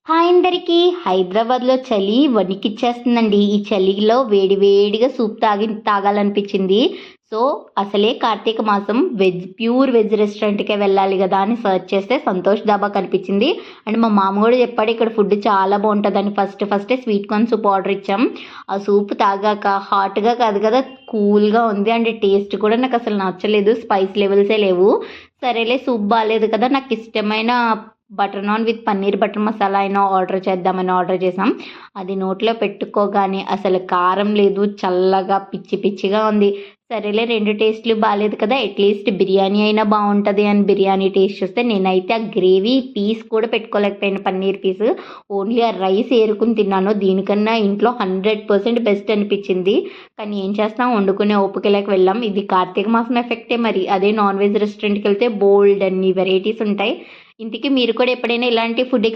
Hi అందరికీ. హైదరాబాద్లో చలి వణికిచ్చేస్తుందండి. ఈ చలిలో వేడి వేడిగా సూప్ తాగాలనిపించింది. సో అసలే కార్తీక మాసం ప్యూర్ వెజ్ రెస్టారెంట్కే వెళ్ళాలి కదా అని సర్చ్ చేస్తే సంతోష్ ధాబా కనిపించింది. అండ్ మా మామ కూడా చెప్పాడు ఇక్కడ ఫుడ్ చాలా బాగుంటుందని. ఫస్టే స్వీట్ కార్న్ సూప్ ఆర్డర్ ఇచ్చాం. ఆ సూప్ తాగాక హాట్గా కాదు కదా, కూల్గా ఉంది. అండ్ టేస్ట్ కూడా నాకు అసలు నచ్చలేదు, స్పైస్ లెవెల్సే లేవు. సరేలే సూప్ బాగాలేదు కదా, నాకు ఇష్టమైన butter non with paneer butter masala అయినా ఆర్డర్ చేద్దామని ఆర్డర్ చేసాం. అది నోట్లో పెట్టుకోగానే అసలు కారం లేదు, చల్లగా పిచ్చి పిచ్చిగా ఉంది. సరేలే 2 టేస్ట్లు బాగాలేదు కదా, అట్లీస్ట్ బిర్యానీ అయినా బాగుంటుంది అని బిర్యానీ టేస్ట్ చూస్తే నేనైతే ఆ గ్రేవీ పీస్ కూడా పెట్టుకోలేకపోయాను, పన్నీర్ పీస్. ఓన్లీ ఆ రైస్ ఏరుకుని తిన్నాను. దీనికన్నా ఇంట్లో 100% బెస్ట్ అనిపించింది. కానీ ఏం చేస్తాం, వండుకునే ఓపికలోకి వెళ్ళాం. ఇది కార్తీక మాసం ఎఫెక్టే మరి. అదే నాన్ వెజ్ రెస్టారెంట్కి వెళ్తే బోల్డ్ అన్ని వెరైటీస్ ఉంటాయి. ఇంతకీ మీరు కూడా ఎప్పుడైనా ఇలాంటి ఫుడ్